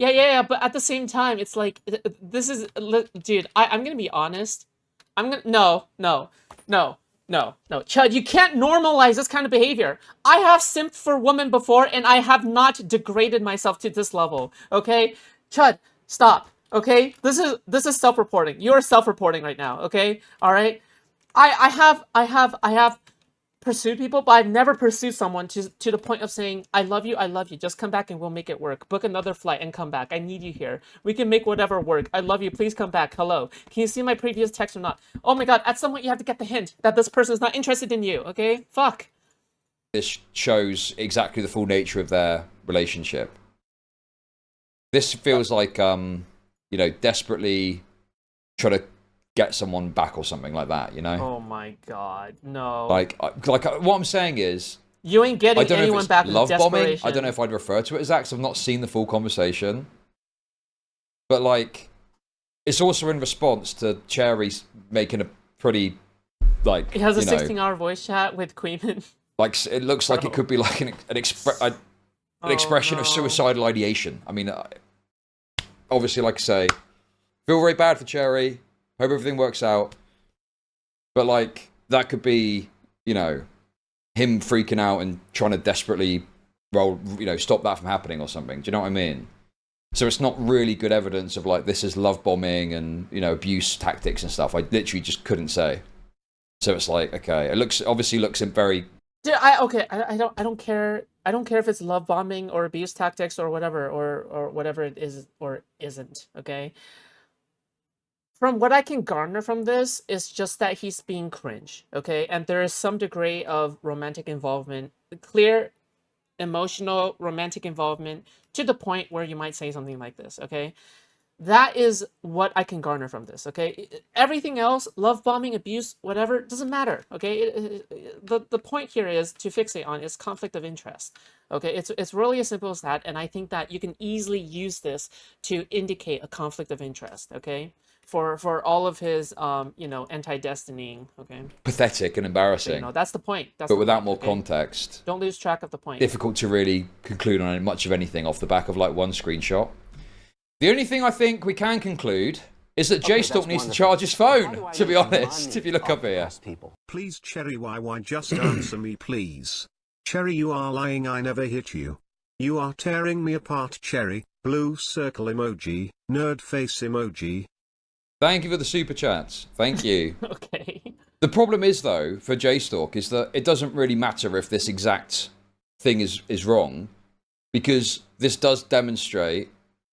Yeah. But at the same time, it's like this is, dude. I'm gonna be honest. I'm gonna no, Chud. You can't normalize this kind of behavior. I have simped for women before, and I have not degraded myself to this level. Okay, Chud, stop. Okay, this is self-reporting. You are self-reporting right now. Okay, all right. I have pursued people, but I've never pursued someone to the point of saying, I love you, just come back and we'll make it work. Book another flight and come back. I need you here. We can make whatever work. I love you, please come back. Hello. Can you see my previous text or not? Oh my god, at some point you have to get the hint that this person is not interested in you, okay? Fuck. This shows exactly the full nature of their relationship. This feels like, desperately trying to get someone back or something like that, you know? Oh my god, no. Like what I'm saying is, you ain't getting anyone back with love bombing. desperation. I don't know if I'd refer to it as that because I've not seen the full conversation. But like, it's also in response to Cherry making a pretty, like, It has a 16-hour voice chat with Queeman. Like, it looks like it could be like an expression of suicidal ideation. I mean, obviously, like I say, feel very bad for Cherry. Hope everything works out. But like, that could be, him freaking out and trying to desperately stop that from happening or something. Do you know what I mean? So it's not really good evidence of like, this is love bombing and, abuse tactics and stuff. I literally just couldn't say. So it's like, okay, it obviously looks very... Dude, I don't care. I don't care if it's love bombing or abuse tactics or whatever, or whatever it is or isn't, okay? From what I can garner from this is just that he's being cringe, okay? And there is some degree of romantic involvement, clear emotional romantic involvement to the point where you might say something like this, okay? That is what I can garner from this, okay? Everything else, love bombing, abuse, whatever, doesn't matter, okay? The point here is to fixate on is conflict of interest, okay? It's really as simple as that, and I think that you can easily use this to indicate a conflict of interest, okay? For all of his, anti-destinying, okay? Pathetic and embarrassing. That's the point. But without more context. Don't lose track of the point. Difficult to really conclude on much of anything off the back of like one screenshot. The only thing I think we can conclude is that Jstlk needs to charge his phone, to be honest, if you look up here. Please, Cherry, why just answer me, please. Cherry, you are lying, I never hit you. You are tearing me apart, Cherry. Blue circle emoji, nerd face emoji. Thank you for the super chats. Thank you. Okay. The problem is, though, for Jstlk, is that it doesn't really matter if this exact thing is wrong, because this does demonstrate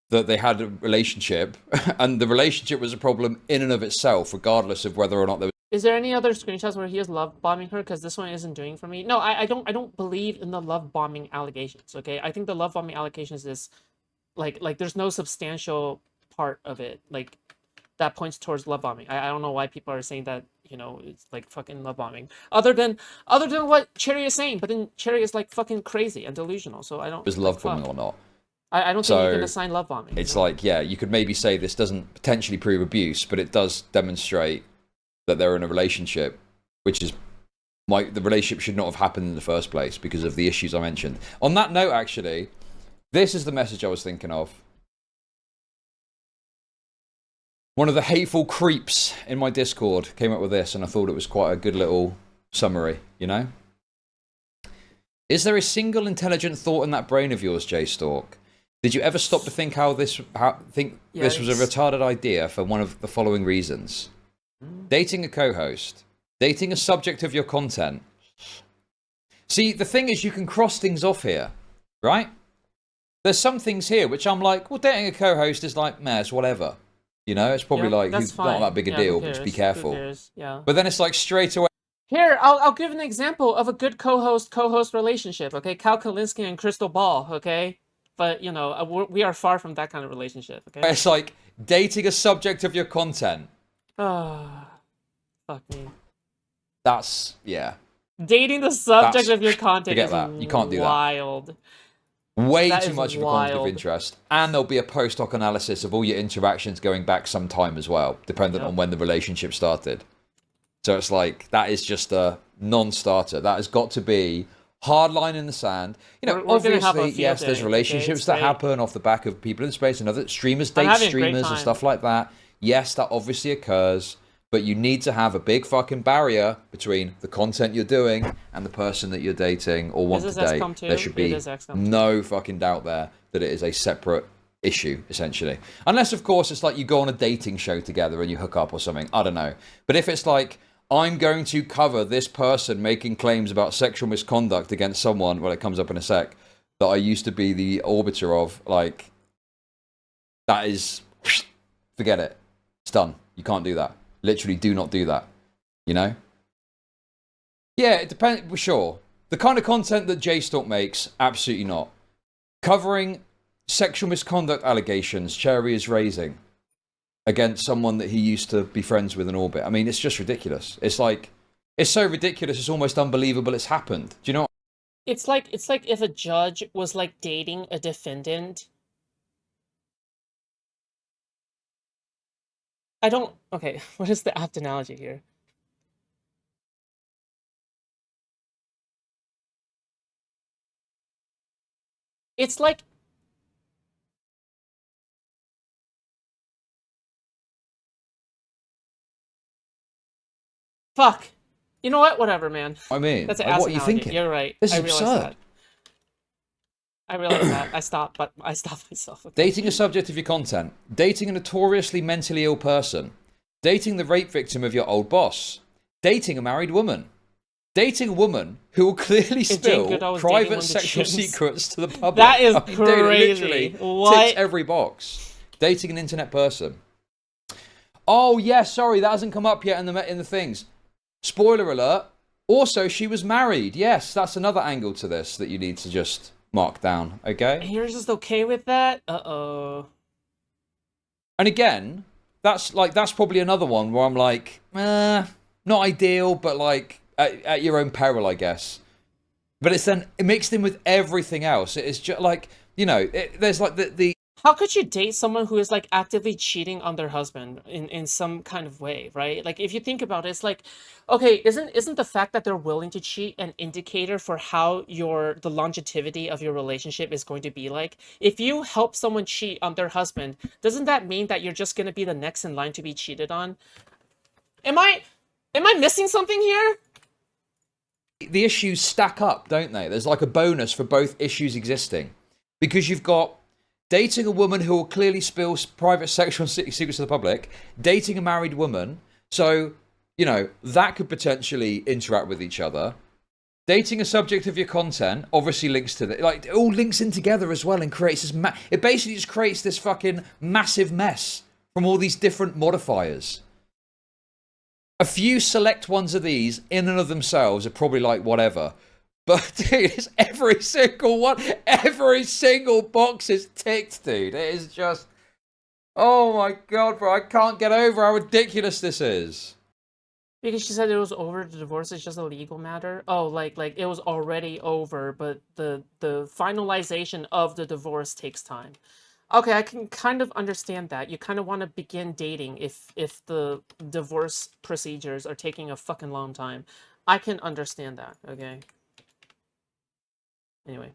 that they had a relationship, and the relationship was a problem in and of itself, regardless of whether or not there was... Is there any other screenshots where he is love bombing her? Because this one isn't doing for me. No, I don't believe in the love bombing allegations, okay? I think the love bombing allegations is, like there's no substantial part of it, like, that points towards love bombing. I don't know why people are saying that, it's like fucking love bombing. Other than what Cherry is saying, but then Cherry is like fucking crazy and delusional, so I don't... Was love bombing or not? I don't think you can assign love bombing. It's like, yeah, you could maybe say this doesn't potentially prove abuse, but it does demonstrate that they're in a relationship, which is the relationship should not have happened in the first place because of the issues I mentioned. On that note, actually, this is the message I was thinking of. One of the hateful creeps in my Discord came up with this, and I thought it was quite a good little summary, Is there a single intelligent thought in that brain of yours, Jstlk? Did you ever stop to think this was a retarded idea for one of the following reasons? Dating a co-host. Dating a subject of your content. See, the thing is, you can cross things off here, right? There's some things here which I'm like, well, dating a co-host is like, meh, it's whatever. It's probably it's not that big a deal, but just be careful. Yeah. But then it's like straight away. Here, I'll give an example of a good co-host relationship, okay? Cal Kalinske and Crystal Ball, okay? But, we are far from that kind of relationship, okay? It's like dating a subject of your content. Oh, fuck me. That's, yeah. Dating the subject of your content is that. You can't do wild. Way too much of a conflict of interest. And there'll be a post hoc analysis of all your interactions going back some time as well, dependent on when the relationship started. So it's like, that is just a non-starter. That has got to be hard line in the sand. You know, We're gonna have a obviously, field yes, there's day, okay? relationships It's that great. happen off the back of people in space and other streamers I'm date having a great streamers and time. stuff like that. Yes, that obviously occurs, but you need to have a big fucking barrier between the content you're doing and the person that you're dating or want to Is this date. XCOM 2? There should be It is XCOM 2. no fucking doubt there that it is a separate issue, essentially. Unless, of course, it's like you go on a dating show together and you hook up or something. I don't know. But if it's like, I'm going to cover this person making claims about sexual misconduct against someone, well, it comes up in a sec, that I used to be the arbiter of, like, that is, forget it. It's done. You can't do that. Literally do not do that. You know? Yeah, it depends, sure. The kind of content that Jstlk makes, absolutely not. Covering sexual misconduct allegations Cherry is raising against someone that he used to be friends with in orbit. I mean, it's just ridiculous. It's like, it's so ridiculous, it's almost unbelievable it's happened. Do you know what? It's like if a judge was like dating a defendant. I don't, okay, what is the apt analogy here? It's like, fuck. You know what? Whatever, man. I mean, That's an like, ass what are you analogy. thinking? You're right. This is I realized absurd. that. I realized that. I stopped myself. Okay. Dating a subject of your content. Dating a notoriously mentally ill person. Dating the rape victim of your old boss. Dating a married woman. Dating a woman who will clearly Jane spill Goodall was dating one private of the sexual gyms. secrets to the public. That is I mean, dude, it crazy. literally What? ticks every box. Dating an internet person. Oh, yeah, sorry, that hasn't come up yet in the things. Spoiler alert. Also, she was married. Yes, that's another angle to this that you need to just mark down, okay? You're just okay with that? Uh-oh. And again, that's probably another one where I'm like, not ideal, but like at your own peril, I guess. But it's then mixed in with everything else. It's just like, you know, there's like the How could you date someone who is like actively cheating on their husband in some kind of way, right? Like if you think about it, it's like, okay, isn't the fact that they're willing to cheat an indicator for how the longevity of your relationship is going to be like? If you help someone cheat on their husband, doesn't that mean that you're just gonna be the next in line to be cheated on? Am I missing something here? the issues stack up, don't they? There's like a bonus for both issues existing. Because you've got dating a woman who will clearly spill private sexual secrets to the public, dating a married woman, so, you know, that could potentially interact with each other. Dating a subject of your content obviously links to that. Like, it all links in together as well and creates this... it basically just creates this fucking massive mess from all these different modifiers. A few select ones of these, in and of themselves, are probably like, whatever. But, dude, it's every single one. Every single box is ticked, dude. It is just... oh, my God, bro. I can't get over how ridiculous this is. Because she said it was over, the divorce is just a legal matter. Oh, like it was already over, but the finalization of the divorce takes time. Okay, I can kind of understand that. You kind of want to begin dating if the divorce procedures are taking a fucking long time. I can understand that, okay? Anyway.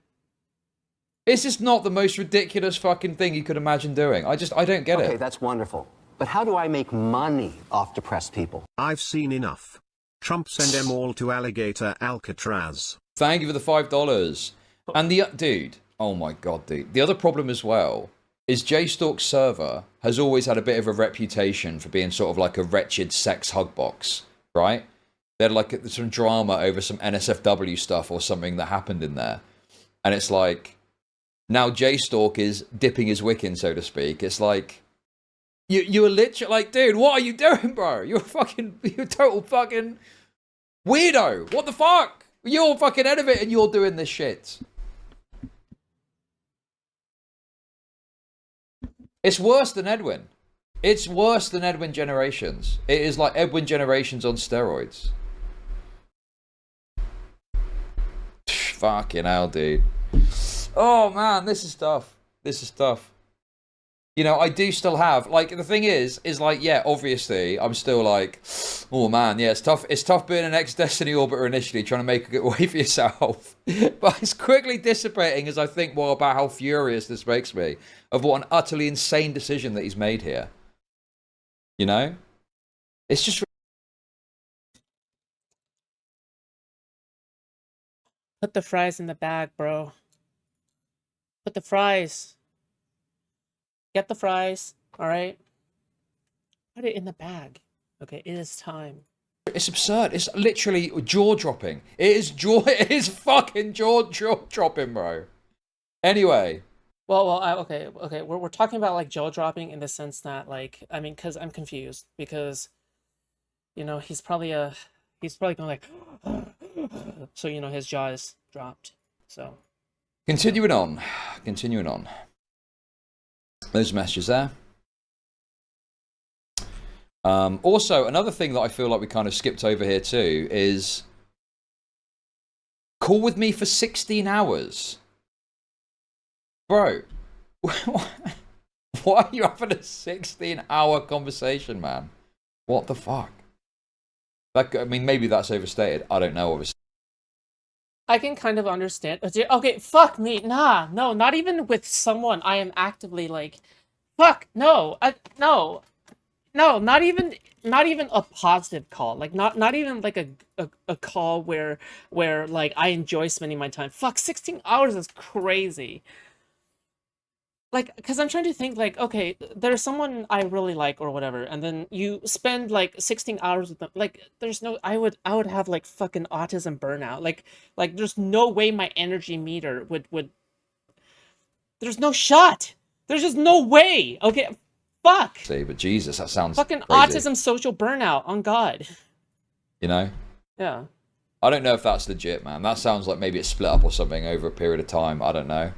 It's just not the most ridiculous fucking thing you could imagine doing. I don't get it. Okay, that's wonderful. But how do I make money off depressed people? I've seen enough. Trump send them all to alligator Alcatraz. Thank you for the $5. And the... dude, oh my God, dude. The other problem as well is Jstlk's server has always had a bit of a reputation for being sort of like a wretched sex hug box, right? They had like some drama over some NSFW stuff or something that happened in there. And it's like, now Jstlk is dipping his wick in, so to speak. It's like, you were literally like, dude, what are you doing, bro? You're a total fucking weirdo. What the fuck? You're fucking out of it and you're doing this shit. It's worse than Edwin. It's worse than Edwin Generations. It is like Edwin Generations on steroids. Fucking hell, dude. Oh, man, this is tough. This is tough. You know, I do still have, like, the thing is like, yeah, obviously, I'm still like, oh man, yeah, it's tough being an ex-Destiny orbiter initially, trying to make a good way for yourself. But it's quickly dissipating as I think more about how furious this makes me, of what an utterly insane decision that he's made here. You know? It's just... Put the fries in the bag, bro. Put the fries. Get the fries, alright? Put it in the bag. Okay, it is time. It's absurd. It's literally jaw-dropping. It is fucking jaw-dropping, bro. Anyway. Okay. We're talking about like jaw dropping in the sense that like I mean, because I'm confused because you know he's probably going like so you know his jaw is dropped. So Continuing on. Those messages there. Also, another thing that I feel like we kind of skipped over here too is call with me for 16 hours. Bro, why are you having a 16-hour conversation, man? What the fuck? I mean, maybe that's overstated. I don't know, obviously. I can kind of understand. Okay, fuck me. Nah, no, not even with someone I am actively like, fuck, no, no, not even a positive call. Like not even like a call where like I enjoy spending my time. Fuck, 16 hours is crazy. Like, because I'm trying to think, like, okay, there's someone I really like or whatever, and then you spend like 16 hours with them. Like, there's no, I would have like fucking autism burnout. Like, there's no way my energy meter would. There's no shot. There's just no way. Okay, fuck. See, but Jesus, that sounds fucking crazy. Autism social burnout. On God. You know. Yeah. I don't know if that's legit, man. That sounds like maybe it's split up or something over a period of time. I don't know.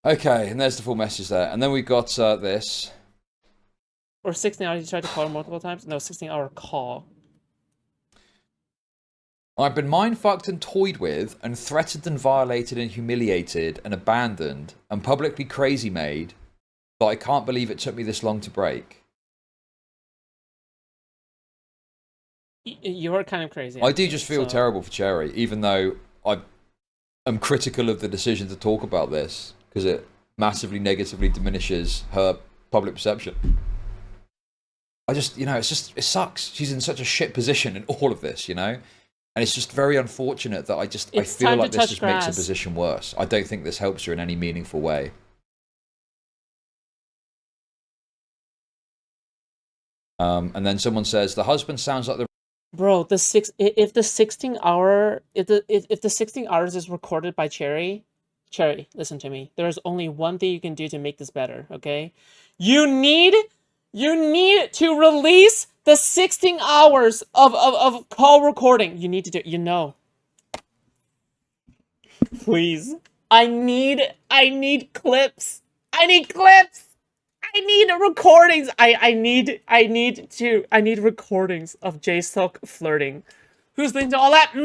Okay, and there's the full message there. And then we got this. Or 16 hours, you tried to call her multiple times? No, 16-hour call. I've been mind-fucked and toyed with, and threatened and violated and humiliated and abandoned and publicly crazy-made that I can't believe it took me this long to break. You are kind of crazy. I do just feel terrible for Cherry, even though I'm critical of the decision to talk about this. Because it massively negatively diminishes her public perception. I just, you know, it sucks. She's in such a shit position in all of this, you know? And it's just very unfortunate that I feel like this just makes her position worse. I don't think this helps her in any meaningful way. And then someone says, the husband sounds like the... Bro, if the 16 hours is recorded by Cherry, listen to me. There's only one thing you can do to make this better, okay? You need to release the 16 hours of call recording. You need to do it, you know. Please. I need clips. I need clips. I need recordings. I need recordings of Jstlk flirting. Who's listening to all that?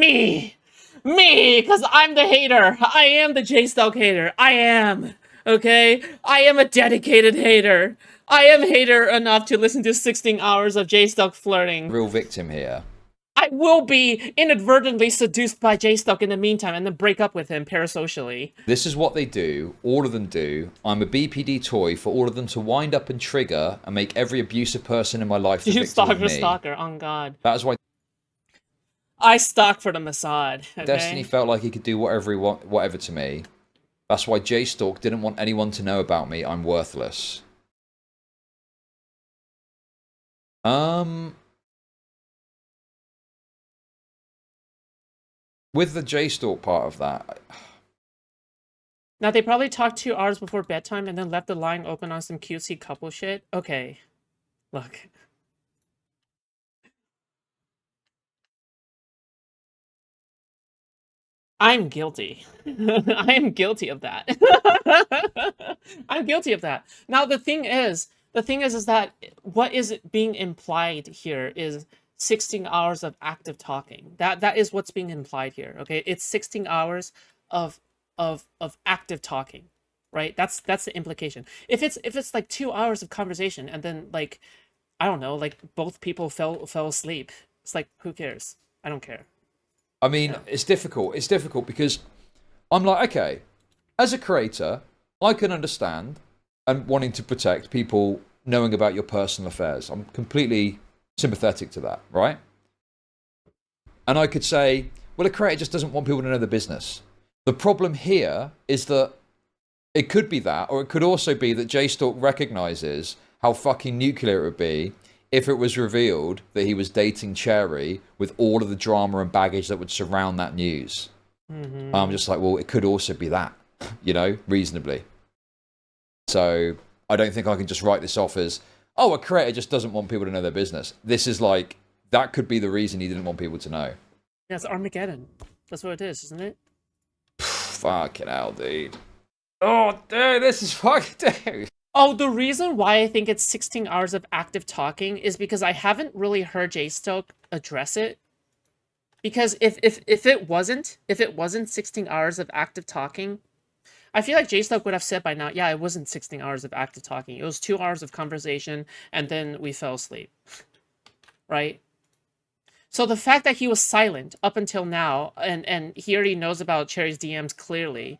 Me, because I'm the hater. I am the Jstlk hater. I am. Okay? I am a dedicated hater. I am hater enough to listen to 16 hours of Jstlk flirting. Real victim here. I will be inadvertently seduced by Jstlk in the meantime and then break up with him parasocially. This is what they do. All of them do. I'm a BPD toy for all of them to wind up and trigger and make every abusive person in my life the victim of me. Stalker, on God. That is why I stalk for the Mossad. Okay? Destiny felt like he could do whatever to me. That's why Jstlk didn't want anyone to know about me. I'm worthless. With the Jstlk part of that... Now, they probably talked 2 hours before bedtime and then left the line open on some cutesy couple shit. Okay. Look. I'm guilty. I am guilty of that. I'm guilty of that. Now, the thing is that what is being implied here is 16 hours of active talking. That is what's being implied here, okay? It's 16 hours of active talking. right? That's the implication. If it's like 2 hours of conversation and then like I don't know, like both people fell asleep, it's like who cares? I don't care. I mean, it's difficult. It's difficult because I'm like, okay, as a creator, I can understand and wanting to protect people knowing about your personal affairs. I'm completely sympathetic to that, right? And I could say, well, a creator just doesn't want people to know the business. The problem here is that it could be that, or it could also be that Jstlk recognizes how fucking nuclear it would be if it was revealed that he was dating Cherry with all of the drama and baggage that would surround that news. Mm-hmm. I'm just like, well, it could also be that, you know, reasonably. So I don't think I can just write this off as, oh, a creator just doesn't want people to know their business. This is like, that could be the reason he didn't want people to know. Yeah, it's Armageddon. That's what it is, isn't it? Fucking hell, dude. Oh, dude, this is fucking dude. Oh, the reason why I think it's 16 hours of active talking is because I haven't really heard Jstlk address it. Because if it wasn't 16 hours of active talking, I feel like Jstlk would have said by now, yeah, it wasn't 16 hours of active talking. It was 2 hours of conversation, and then we fell asleep. Right? So the fact that he was silent up until now, and he already knows about Cherry's DMs clearly,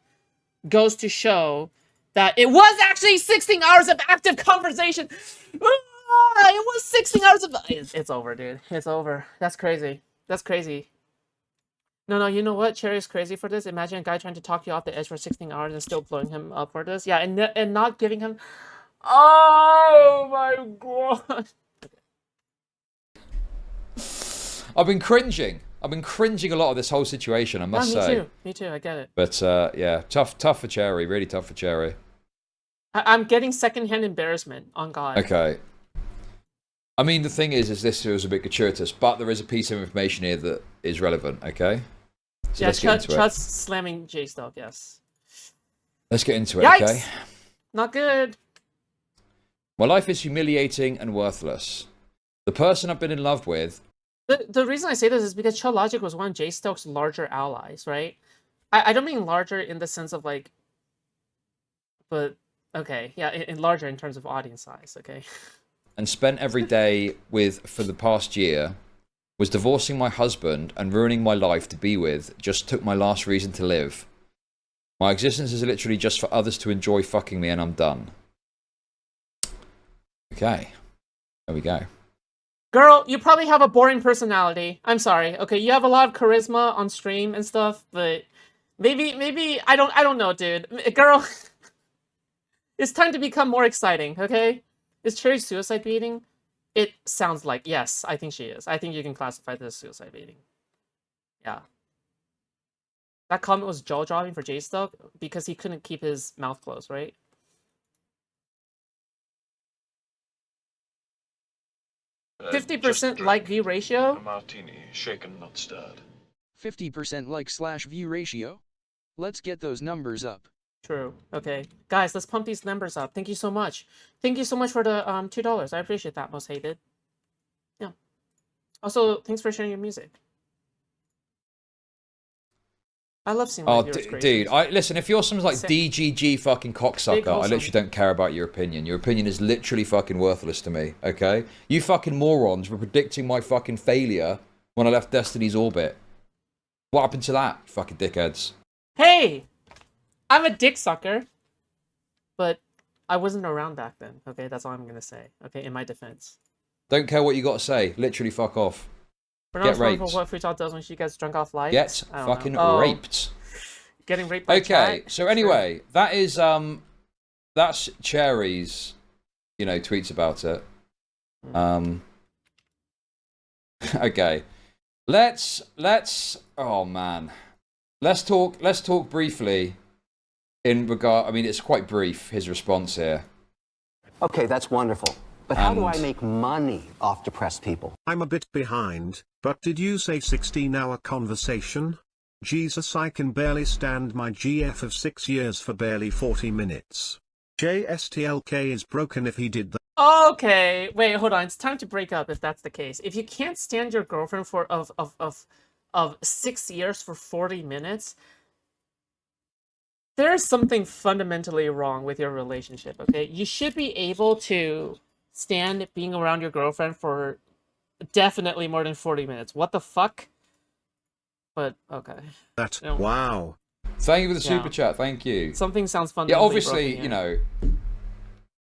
goes to show that it was actually 16 hours of active conversation. It was 16 hours of... It's over, dude. It's over. That's crazy. That's crazy. No, you know what? Cherry's crazy for this. Imagine a guy trying to talk you off the edge for 16 hours and still blowing him up for this. Yeah, and not giving him... Oh my god. I've been cringing a lot of this whole situation, I must say. Me too, I get it. But yeah, tough for Cherry, really tough for Cherry. I'm getting secondhand embarrassment, on God. Okay. I mean, the thing is this was a bit gratuitous, but there is a piece of information here that is relevant, okay? So yeah, let's get into Chud's slamming Jstlk, yes. Let's get into it, Yikes! okay? Not good. My life is humiliating and worthless. The person I've been in love with... The reason I say this is because Chudlogic was one of Jstlk's larger allies, right? I don't mean larger in the sense of like... But, okay, yeah, in larger in terms of audience size, okay? And spent every day with for the past year, was divorcing my husband and ruining my life to be with, just took my last reason to live. My existence is literally just for others to enjoy fucking me and I'm done. Okay. There we go. Girl, you probably have a boring personality. I'm sorry. Okay, you have a lot of charisma on stream and stuff, but maybe I don't know, dude. Girl, it's time to become more exciting, okay? Is Cherry suicide baiting? It sounds like, yes, I think she is. I think you can classify this as suicide baiting. Yeah. That comment was jaw-dropping for Jstlk because he couldn't keep his mouth closed, right? Uh, 50% like view ratio? A martini, shaken, not stirred. 50% like/view ratio? Let's get those numbers up. True. Okay. Guys, let's pump these numbers up. Thank you so much. Thank you so much for the $2. I appreciate that, most hated. Yeah. Also, thanks for sharing your music. I love seeing my viewers' dude, listen, if you're some like DGG fucking cocksucker, I literally don't care about your opinion. Your opinion is literally fucking worthless to me, okay? You fucking morons were predicting my fucking failure when I left Destiny's orbit. What happened to that, fucking dickheads? Hey! I'm a dick sucker. But I wasn't around back then, okay? That's all I'm gonna say, okay? In my defense. Don't care what you got to say. Literally fuck off. Get raped. For what Foodshops does when she gets drunk off lights. Get fucking raped. Getting raped by chat. So anyway, that is that's Cherry's, you know, tweets about it. Okay. Let's oh man. Let's talk briefly in regard, I mean it's quite brief, his response here. Okay, that's wonderful. But how do I make money off depressed people? I'm a bit behind, but did you say 16-hour conversation? Jesus, I can barely stand my GF of 6 years for barely 40 minutes. Jstlk is broken if he did that. Okay, wait, hold on. It's time to break up if that's the case. If you can't stand your girlfriend for of 6 years for 40 minutes, There's something fundamentally wrong with your relationship, okay? You should be able to stand being around your girlfriend for definitely more than 40 minutes. What the fuck? But, okay. That, No. wow. Thank you for the Yeah. super chat. Thank you. Something sounds Yeah, fundamentally obviously, broken you here. know,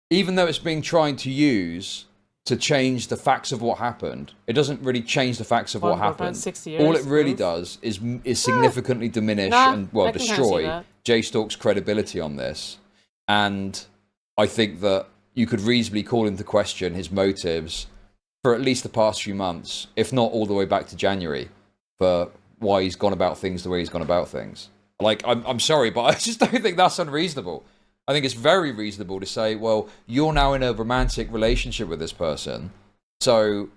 even though it's being trying to use to change the facts of what happened, it doesn't really change the facts of what happened. 6 All years, it really proof. does is significantly diminish Nah, and, well, I can kinda see destroy that. Jstlk's credibility on this. And I think that you could reasonably call into question his motives for at least the past few months, if not all the way back to January, for why he's gone about things the way he's gone about things. Like, I'm sorry, but I just don't think that's unreasonable. I think it's very reasonable to say, well, you're now in a romantic relationship with this person, so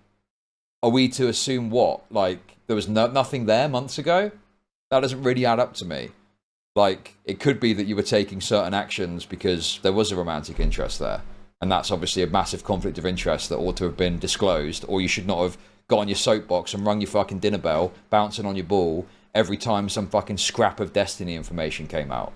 are we to assume what? Like, there was nothing there months ago? That doesn't really add up to me. Like, it could be that you were taking certain actions because there was a romantic interest there. And that's obviously a massive conflict of interest that ought to have been disclosed, or you should not have got on your soapbox and rung your fucking dinner bell, bouncing on your ball every time some fucking scrap of Destiny information came out.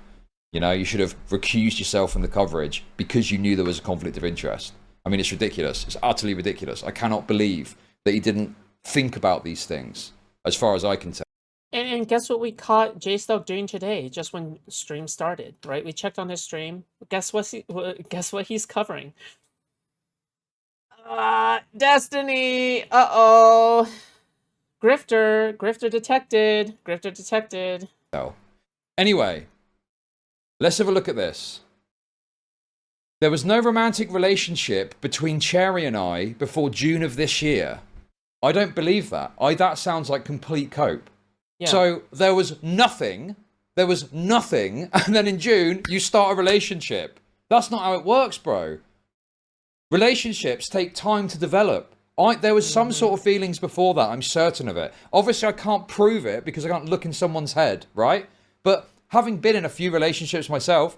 You know, you should have recused yourself from the coverage because you knew there was a conflict of interest. I mean, it's ridiculous. It's utterly ridiculous. I cannot believe that he didn't think about these things, as far as I can tell. And guess what we caught Jstlk doing today, just when stream started, right? We checked on his stream. Guess what he's covering? Destiny! Uh-oh! Grifter detected. Anyway, let's have a look at this. There was no romantic relationship between Cherry and I before June of this year. I don't believe that. That sounds like complete cope. Yeah. So there was nothing, and then in June, you start a relationship. That's not how it works, bro. Relationships take time to develop. There was some sort of feelings before that, I'm certain of it. Obviously, I can't prove it because I can't look in someone's head, right? But having been in a few relationships myself,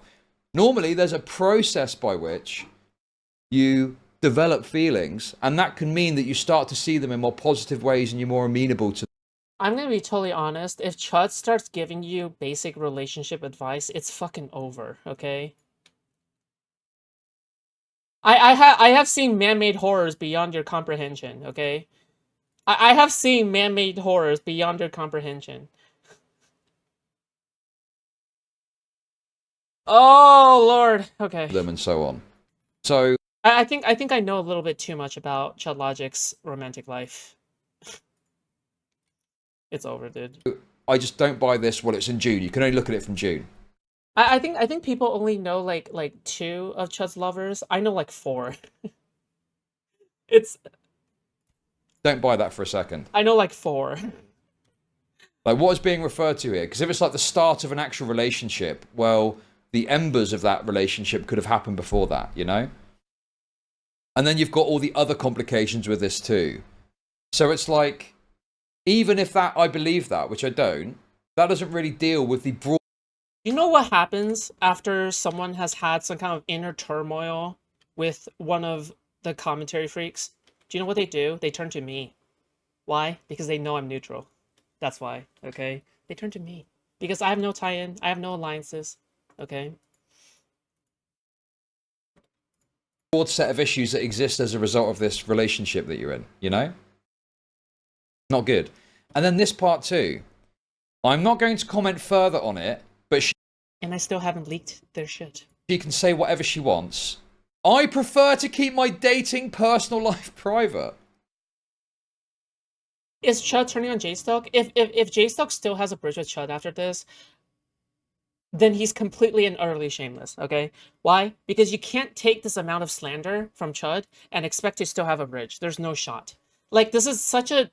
normally there's a process by which you develop feelings, and that can mean that you start to see them in more positive ways and you're more amenable to. I'm gonna be totally honest. If Chud starts giving you basic relationship advice, it's fucking over, okay? I have seen man-made horrors beyond your comprehension, okay? I have seen man-made horrors beyond your comprehension. Oh Lord, okay. Them and so on. So I think I know a little bit too much about Chudlogic's romantic life. It's over, dude. I just don't buy this. Well, it's in June. You can only look at it from June. I think people only know like 2 of Chud's lovers. I know like 4. It's. Don't buy that for a second. I know like 4. Like, what is being referred to here? Because if it's like the start of an actual relationship, well, the embers of that relationship could have happened before that, you know? And then you've got all the other complications with this too. So it's like, even if that, I believe that, which I don't, that doesn't really deal with the broad. You know what happens after someone has had some kind of inner turmoil with one of the commentary freaks? Do you know what they do? They turn to me. Why? Because they know I'm neutral. That's why, okay? They turn to me. Because I have no tie-in, I have no alliances, okay? Broad set of issues that exist as a result of this relationship that you're in, you know? Not good. And then this part too. I'm not going to comment further on it, but and I still haven't leaked their shit. She can say whatever she wants. I prefer to keep my dating personal life private. Is Chud turning on Jstlk? If Jstlk still has a bridge with Chud after this, then he's completely and utterly shameless, okay? Why? Because you can't take this amount of slander from Chud and expect to still have a bridge. There's no shot. Like, this is such a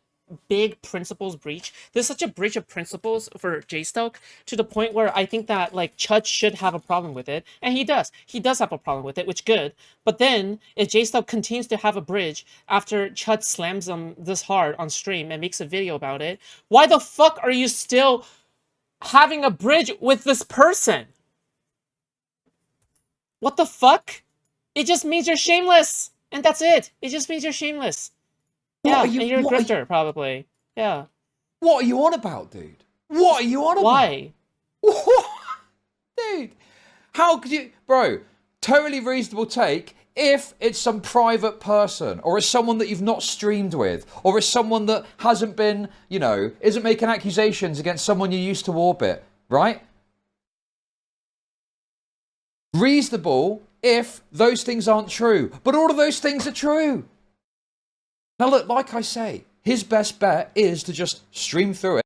big principles breach. There's such a breach of principles for Jstlk to the point where I think that, like, Chud should have a problem with it. And he does. He does have a problem with it, which good. But then, if Jstlk continues to have a bridge after Chud slams him this hard on stream and makes a video about it, why the fuck are you still having a bridge with this person? What the fuck? It just means you're shameless. And that's it. It just means you're shameless. Yeah, and you're a grifter, probably. Yeah. What are you on about, dude? What are you on about? Why? What? dude. How could you, bro? Totally reasonable take if it's some private person, or it's someone that you've not streamed with, or it's someone that hasn't been, you know, isn't making accusations against someone you used to orbit, right? Reasonable if those things aren't true, but all of those things are true. Now look, like I say, his best bet is to just stream through it.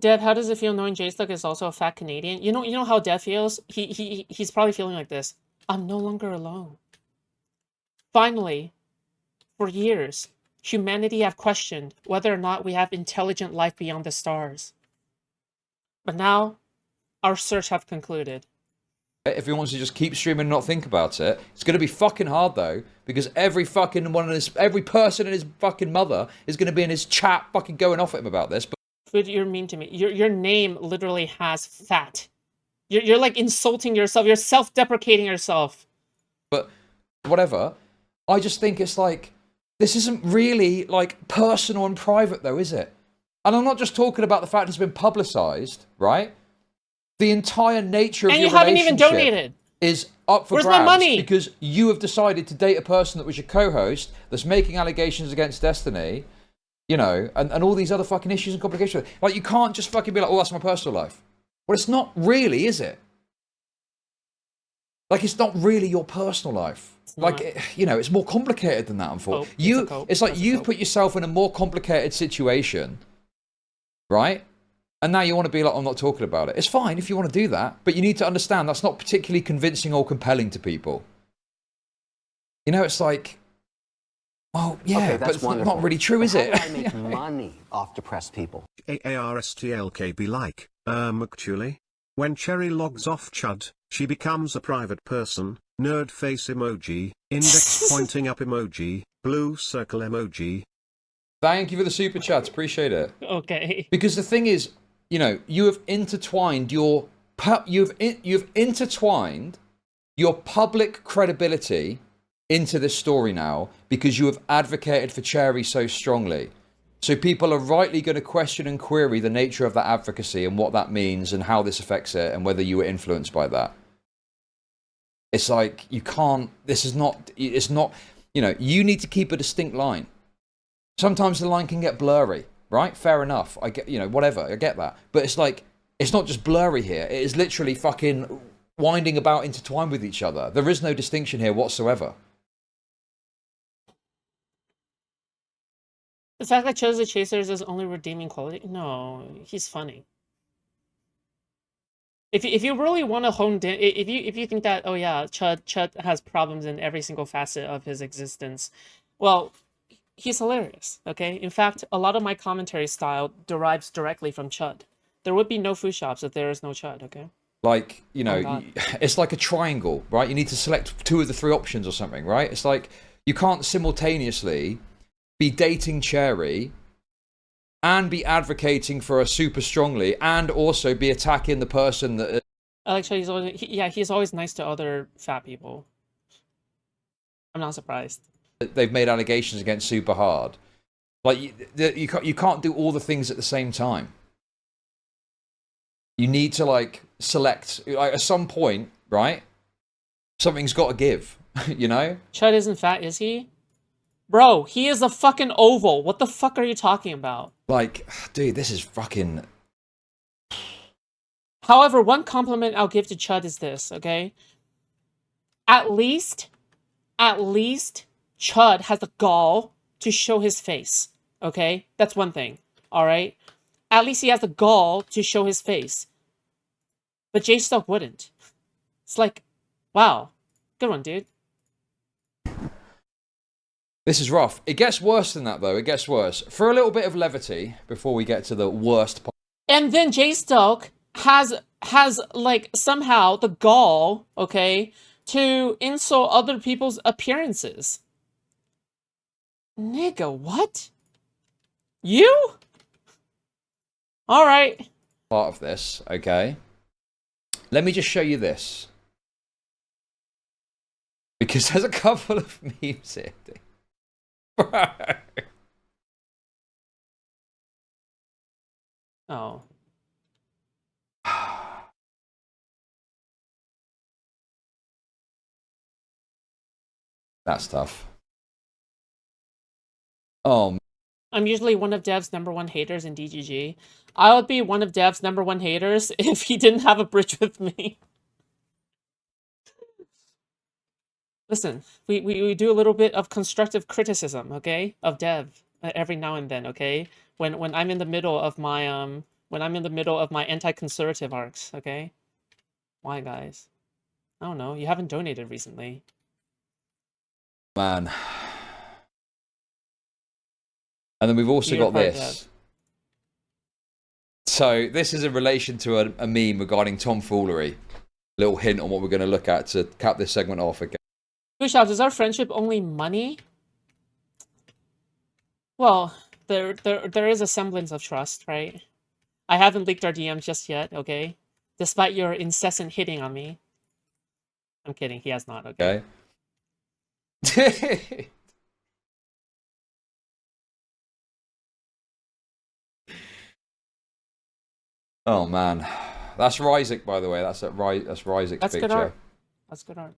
Dev, how does it feel knowing Jstlk is also a fat Canadian? You know how Dev feels? He's probably feeling like this. I'm no longer alone. Finally, for years, humanity have questioned whether or not we have intelligent life beyond the stars. But now, our search have concluded. If he wants to just keep streaming and not think about it, it's going to be fucking hard though, because every person and his fucking mother is going to be in his chat fucking going off at him about this. But Food, you're mean to me. Your name literally has fat. You're like insulting yourself. You're self-deprecating yourself. But whatever. I just think it's like, this isn't really like personal and private though, is it? And I'm not just talking about the fact it's been publicized, right? The entire nature of and your you haven't even relationship donated. is up for Where's grabs my money? because you have decided to date a person that was your co-host that's making allegations against Destiny, you know, and all these other fucking issues and complications. Like, you can't just fucking be like, oh, that's my personal life. Well, it's not really, is it? Like, it's not really your personal life. Like, you know, it's more complicated than that, unfortunately. It's like you've put yourself in a more complicated situation, right? And now you want to be like, I'm not talking about it. It's fine if you want to do that, but you need to understand that's not particularly convincing or compelling to people. You know, it's like, well, yeah, okay, but that's it's wonderful. not really true, is it? How do I make money off depressed people? Jstlk be like, actually. When Cherry logs off Chud, she becomes a private person, nerd face emoji, index pointing up emoji, blue circle emoji. Thank you for the super chats, appreciate it. Okay. Because the thing is, you know, you have intertwined you've intertwined your public credibility into this story now because you have advocated for Cherry so strongly. So people are rightly going to question and query the nature of that advocacy and what that means and how this affects it and whether you were influenced by that. It's like, you can't, it's not, you know, you need to keep a distinct line. Sometimes the line can get blurry, right? Fair enough. I get, you know, whatever, I get that. But it's like, it's not just blurry here. It is literally fucking winding about intertwined with each other. There is no distinction here whatsoever. The fact that Chose the Chasers is only redeeming quality? No, he's funny. If you really want to hone in, if you think that, oh yeah, Chud has problems in every single facet of his existence, well, he's hilarious, okay? In fact, a lot of my commentary style derives directly from Chud. There would be no Foodshops if there is no Chud, okay? Like, you know, it's like a triangle, right? You need to select 2 of the 3 options or something, right? It's like, you can't simultaneously be dating Cherry and be advocating for her super strongly and also be attacking the person that... I like how he's always, he's always nice to other fat people. I'm not surprised. They've made allegations against super hard. Like, you can't do all the things at the same time. You need to, like, select, like, at some point, right? Something's got to give, you know? Chud isn't fat, is he? Bro, he is a fucking oval. What the fuck are you talking about? Like, dude, this is fucking... However, one compliment I'll give to Chud is this, okay? At least Chud has the gall to show his face, okay? That's one thing, alright? At least he has the gall to show his face. But Jstlk wouldn't. It's like, wow. Good one, dude. This is rough. It gets worse than that, though. It gets worse. For a little bit of levity, before we get to the worst part. And then Jstlk has like somehow the gall, okay, to insult other people's appearances. Nigga, what? You? All right. Part of this, okay? Let me just show you this. Because there's a couple of memes here. Oh. That's tough. Oh, I'm usually one of Dev's #1 haters in DGG. I would be one of Dev's #1 haters if he didn't have a bridge with me. Listen, we do a little bit of constructive criticism, okay, of Dev every now and then, okay. When I'm in the middle of my anti-conservative arcs, okay. Why, guys? I don't know. You haven't donated recently. man. And then we've also got this. So this is in relation to a meme regarding tomfoolery. Little hint on what we're going to look at to cap this segment off again. Foodshops, is our friendship only money? Well, there is a semblance of trust, right? I haven't leaked our DMs just yet, okay? Despite your incessant hitting on me. I'm kidding, he has not, okay? Oh man, that's Ryzik, by the way. That's Ryzik's picture. Good art. That's good art.